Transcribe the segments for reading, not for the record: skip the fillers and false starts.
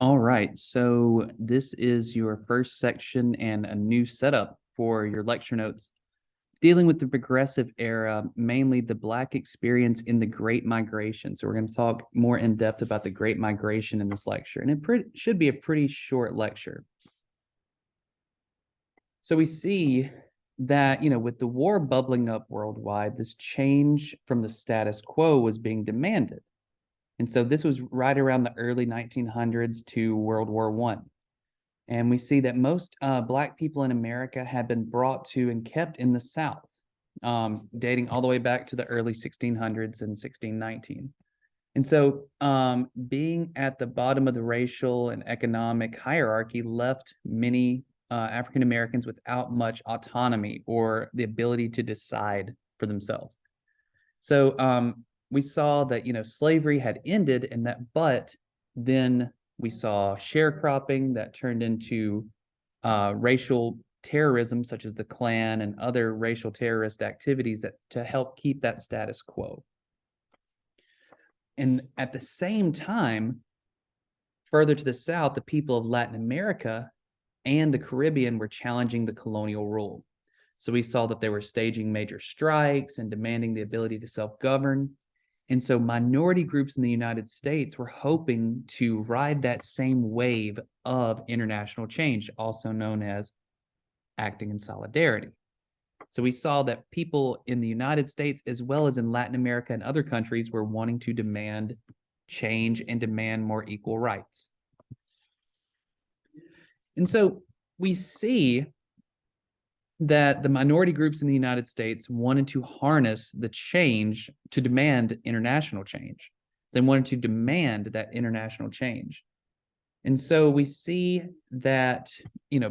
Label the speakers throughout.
Speaker 1: All right, so this is your first section and a new setup for your lecture notes dealing with the progressive era, mainly the Black experience in the Great Migration. So we're going to talk more in depth about the Great Migration in this lecture, and it should be a pretty short lecture. So we see that, with the war bubbling up worldwide, this change from the status quo was being demanded. And so this was right around the early 1900s to World War I. And we see that most Black people in America had been brought to and kept in the South, dating all the way back to the early 1600s and 1619. And so being at the bottom of the racial and economic hierarchy left many African Americans without much autonomy or the ability to decide for themselves. So we saw that, slavery had ended and that, but then we saw sharecropping that turned into racial terrorism, such as the Klan and other racial terrorist activities that to help keep that status quo. And at the same time, further to the south, the people of Latin America and the Caribbean were challenging the colonial rule. So we saw that they were staging major strikes and demanding the ability to self-govern. And so minority groups in the United States were hoping to ride that same wave of international change, also known as acting in solidarity. So we saw that people in the United States, as well as in Latin America and other countries, were wanting to demand change and demand more equal rights. And so we see that the minority groups in the United States wanted to harness the change to demand international change. They wanted to demand that international change. And so we see that,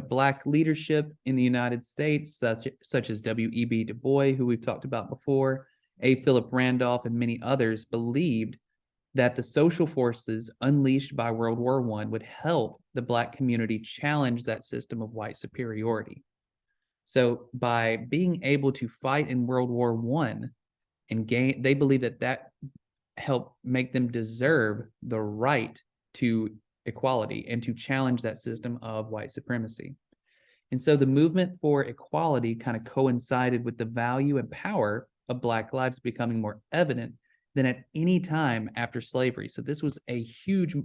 Speaker 1: Black leadership in the United States, such as W.E.B. Du Bois, who we've talked about before, A. Philip Randolph, and many others believed that the social forces unleashed by World War I would help the Black community challenge that system of white superiority. So by being able to fight in World War I and gain, they believe that helped make them deserve the right to equality and to challenge that system of white supremacy. And so the movement for equality kind of coincided with the value and power of Black lives becoming more evident than at any time after slavery. So this was a huge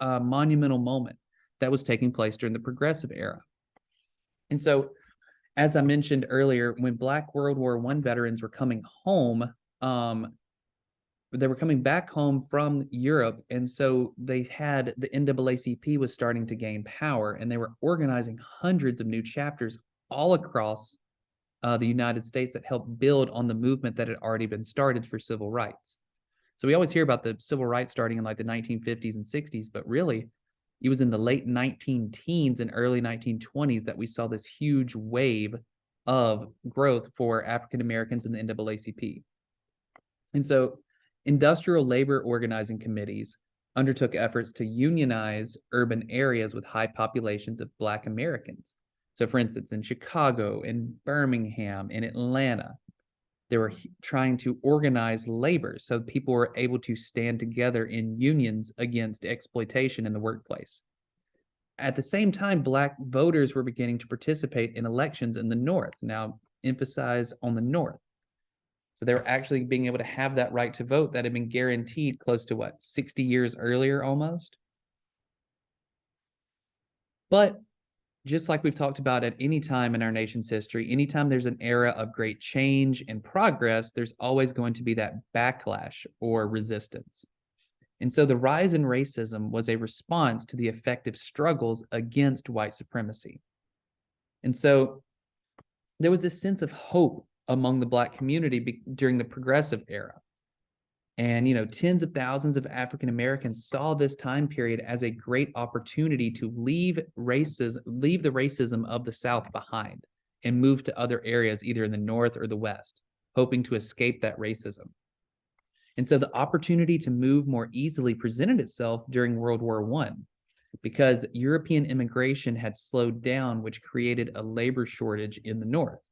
Speaker 1: monumental moment that was taking place during the progressive era. And so, as I mentioned earlier, when Black World War I veterans were coming home, they were coming back home from Europe, and so they had the NAACP was starting to gain power, and they were organizing hundreds of new chapters all across the United States that helped build on the movement that had already been started for civil rights. So we always hear about the civil rights starting in like the 1950s and 60s, but really it was in the late 19 teens and early 1920s that we saw this huge wave of growth for African Americans in the NAACP. And so industrial labor organizing committees undertook efforts to unionize urban areas with high populations of Black Americans. So, for instance, in Chicago, in Birmingham, in Atlanta, they were trying to organize labor so people were able to stand together in unions against exploitation in the workplace. At the same time, Black voters were beginning to participate in elections in the North. Now, emphasize on the North. So they were actually being able to have that right to vote that had been guaranteed close to 60 years earlier almost. But just like we've talked about at any time in our nation's history, anytime there's an era of great change and progress, there's always going to be that backlash or resistance. And so the rise in racism was a response to the effective struggles against white supremacy. And so there was this sense of hope among the Black community during the progressive era. And, tens of thousands of African Americans saw this time period as a great opportunity to leave the racism of the South behind and move to other areas, either in the North or the West, hoping to escape that racism. And so the opportunity to move more easily presented itself during World War I because European immigration had slowed down, which created a labor shortage in the North.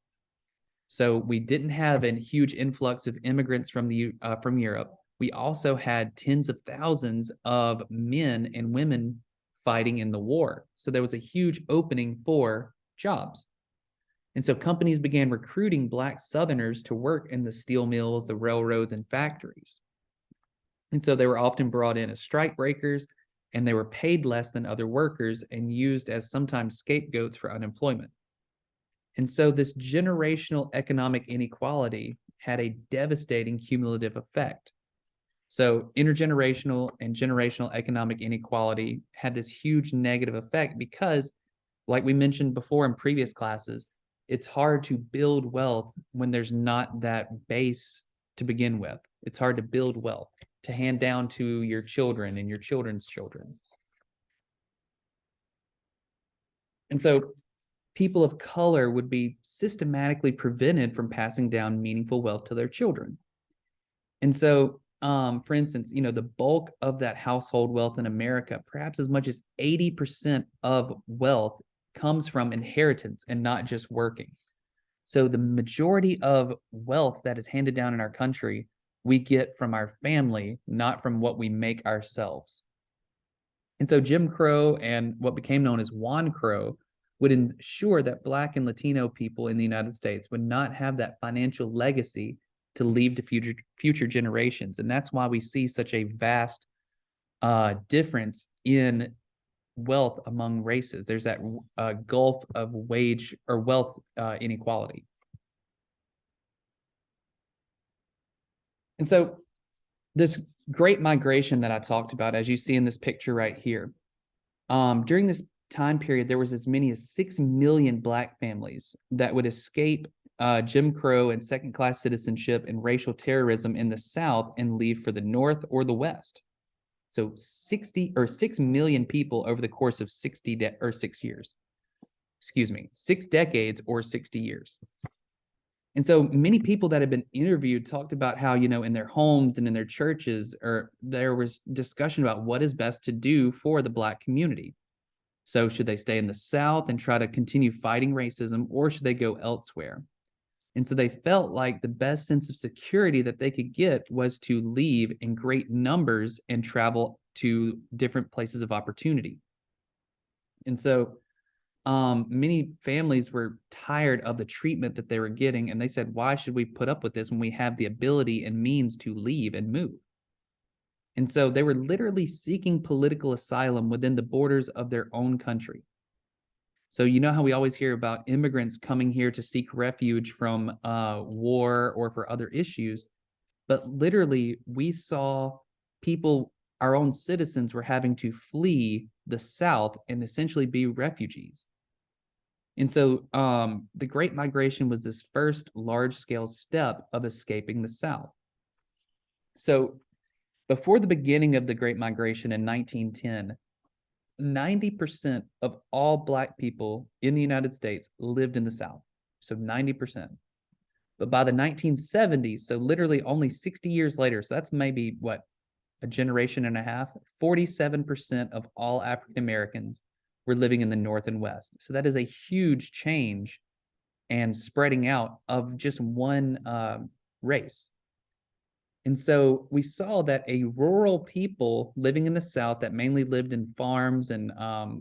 Speaker 1: So we didn't have a huge influx of immigrants from Europe. We also had tens of thousands of men and women fighting in the war. So there was a huge opening for jobs. And so companies began recruiting Black Southerners to work in the steel mills, the railroads, and factories. And so they were often brought in as strike breakers, and they were paid less than other workers and used as sometimes scapegoats for unemployment. And so this generational economic inequality had a devastating cumulative effect. So intergenerational and generational economic inequality had this huge negative effect because, like we mentioned before in previous classes, it's hard to build wealth when there's not that base to begin with. It's hard to build wealth to hand down to your children and your children's children. And so people of color would be systematically prevented from passing down meaningful wealth to their children. And so, for instance, the bulk of that household wealth in America, perhaps as much as 80% of wealth comes from inheritance and not just working. So the majority of wealth that is handed down in our country, we get from our family, not from what we make ourselves. And so Jim Crow and what became known as Juan Crow would ensure that Black and Latino people in the United States would not have that financial legacy to leave to future generations. And that's why we see such a vast difference in wealth among races. There's that gulf of wage or wealth inequality. And so this great migration that I talked about, as you see in this picture right here, during this time period, there was as many as 6 million Black families that would escape Jim Crow and second-class citizenship and racial terrorism in the South and leave for the North or the West. So 6 million people over the course of 6 years. Excuse me, 6 decades or 60 years. And so many people that have been interviewed talked about how, in their homes and in their churches, there was discussion about what is best to do for the Black community. So should they stay in the South and try to continue fighting racism, or should they go elsewhere? And so they felt like the best sense of security that they could get was to leave in great numbers and travel to different places of opportunity. And so many families were tired of the treatment that they were getting, and they said, why should we put up with this when we have the ability and means to leave and move? And so they were literally seeking political asylum within the borders of their own country. So you know how we always hear about immigrants coming here to seek refuge from war or for other issues, but literally we saw people, our own citizens, were having to flee the South and essentially be refugees. And so the Great Migration was this first large-scale step of escaping the South. So before the beginning of the Great Migration in 1910, 90% of all Black people in the United States lived in the South. So 90%. But by the 1970s, so literally only 60 years later, so that's maybe a generation and a half, 47% of all African Americans were living in the North and West. So that is a huge change and spreading out of just one race. And so we saw that a rural people living in the South that mainly lived in farms and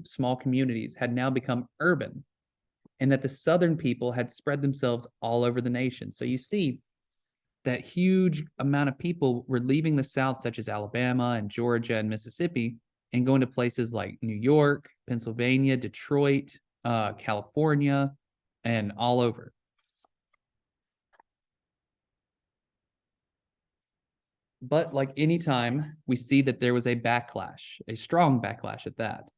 Speaker 1: small communities had now become urban, and that the Southern people had spread themselves all over the nation. So you see that huge amount of people were leaving the South, such as Alabama and Georgia and Mississippi, and going to places like New York, Pennsylvania, Detroit, California, and all over. But like any time, we see that there was a backlash, a strong backlash at that.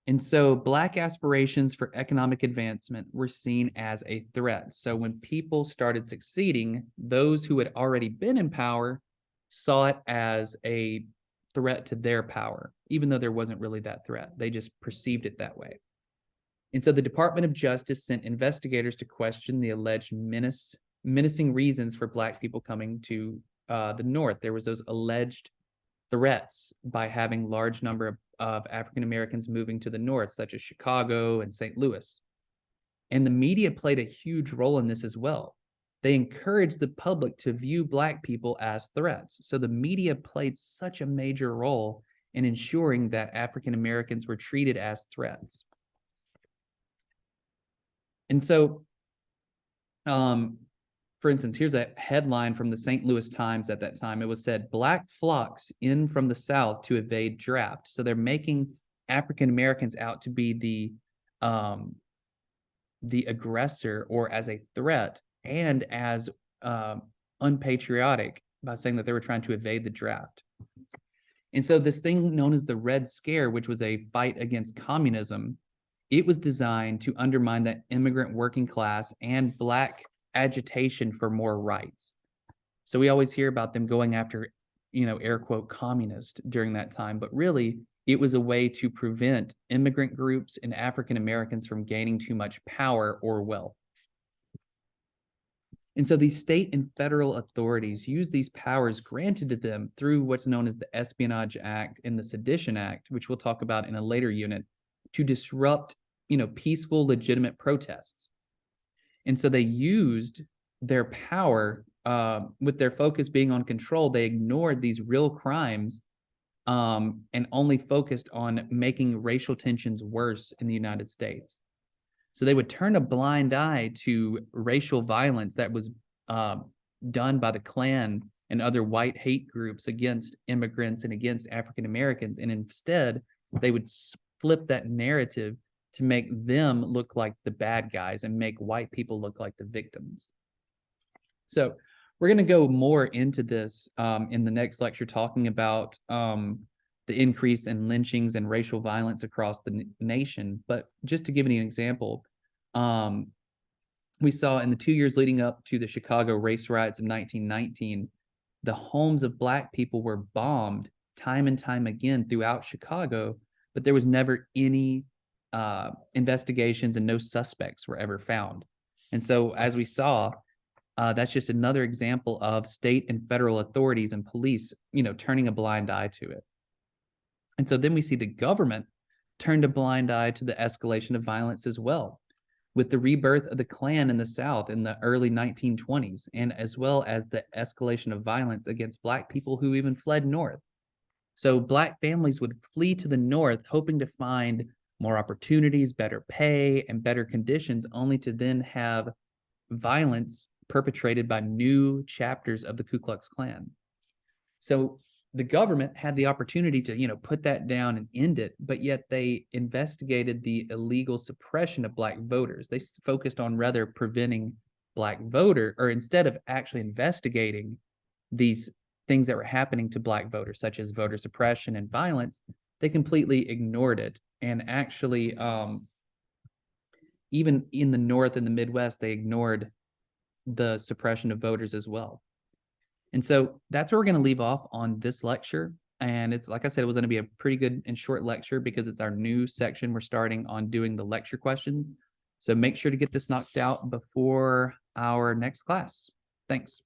Speaker 1: And so Black aspirations for economic advancement were seen as a threat. So when people started succeeding, those who had already been in power saw it as a threat to their power, even though there wasn't really that threat. They just perceived it that way. And so the Department of Justice sent investigators to question the alleged menacing reasons for Black people coming to the North. There was those alleged threats by having large number of African Americans moving to the North, such as Chicago and St. Louis. And the media played a huge role in this as well. They encouraged the public to view Black people as threats. So the media played such a major role and ensuring that African Americans were treated as threats. And so, for instance, here's a headline from the St. Louis Times at that time. It was said, "Black flocks in from the South to evade draft." So they're making African Americans out to be the aggressor or as a threat and as unpatriotic by saying that they were trying to evade the draft. And so this thing known as the Red Scare, which was a fight against communism, it was designed to undermine the immigrant working class and Black agitation for more rights. So we always hear about them going after, air quote, communist during that time, but really it was a way to prevent immigrant groups and African Americans from gaining too much power or wealth. And so these state and federal authorities use these powers granted to them through what's known as the Espionage Act and the Sedition Act, which we'll talk about in a later unit, to disrupt, peaceful, legitimate protests. And so they used their power with their focus being on control. They ignored these real crimes and only focused on making racial tensions worse in the United States. So they would turn a blind eye to racial violence that was done by the Klan and other white hate groups against immigrants and against African Americans. And instead, they would flip that narrative to make them look like the bad guys and make white people look like the victims. So we're going to go more into this in the next lecture, talking about the increase in lynchings and racial violence across the nation. But just to give you an example, we saw in the 2 years leading up to the Chicago race riots of 1919, the homes of Black people were bombed time and time again throughout Chicago, but there was never any investigations and no suspects were ever found. And so as we saw, that's just another example of state and federal authorities and police, turning a blind eye to it. And so then we see the government turned a blind eye to the escalation of violence as well, with the rebirth of the Klan in the South in the early 1920s, and as well as the escalation of violence against Black people who even fled north. So Black families would flee to the north, hoping to find more opportunities, better pay, and better conditions, only to then have violence perpetrated by new chapters of the Ku Klux Klan. So the government had the opportunity to, put that down and end it, but yet they investigated the illegal suppression of Black voters. They focused on rather preventing Black voter, or instead of actually investigating these things that were happening to Black voters, such as voter suppression and violence, they completely ignored it. And actually, even in the North and the Midwest, they ignored the suppression of voters as well. And so that's where we're going to leave off on this lecture. And it's, like I said, it was going to be a pretty good and short lecture because it's our new section. We're starting on doing the lecture questions. So make sure to get this knocked out before our next class. Thanks.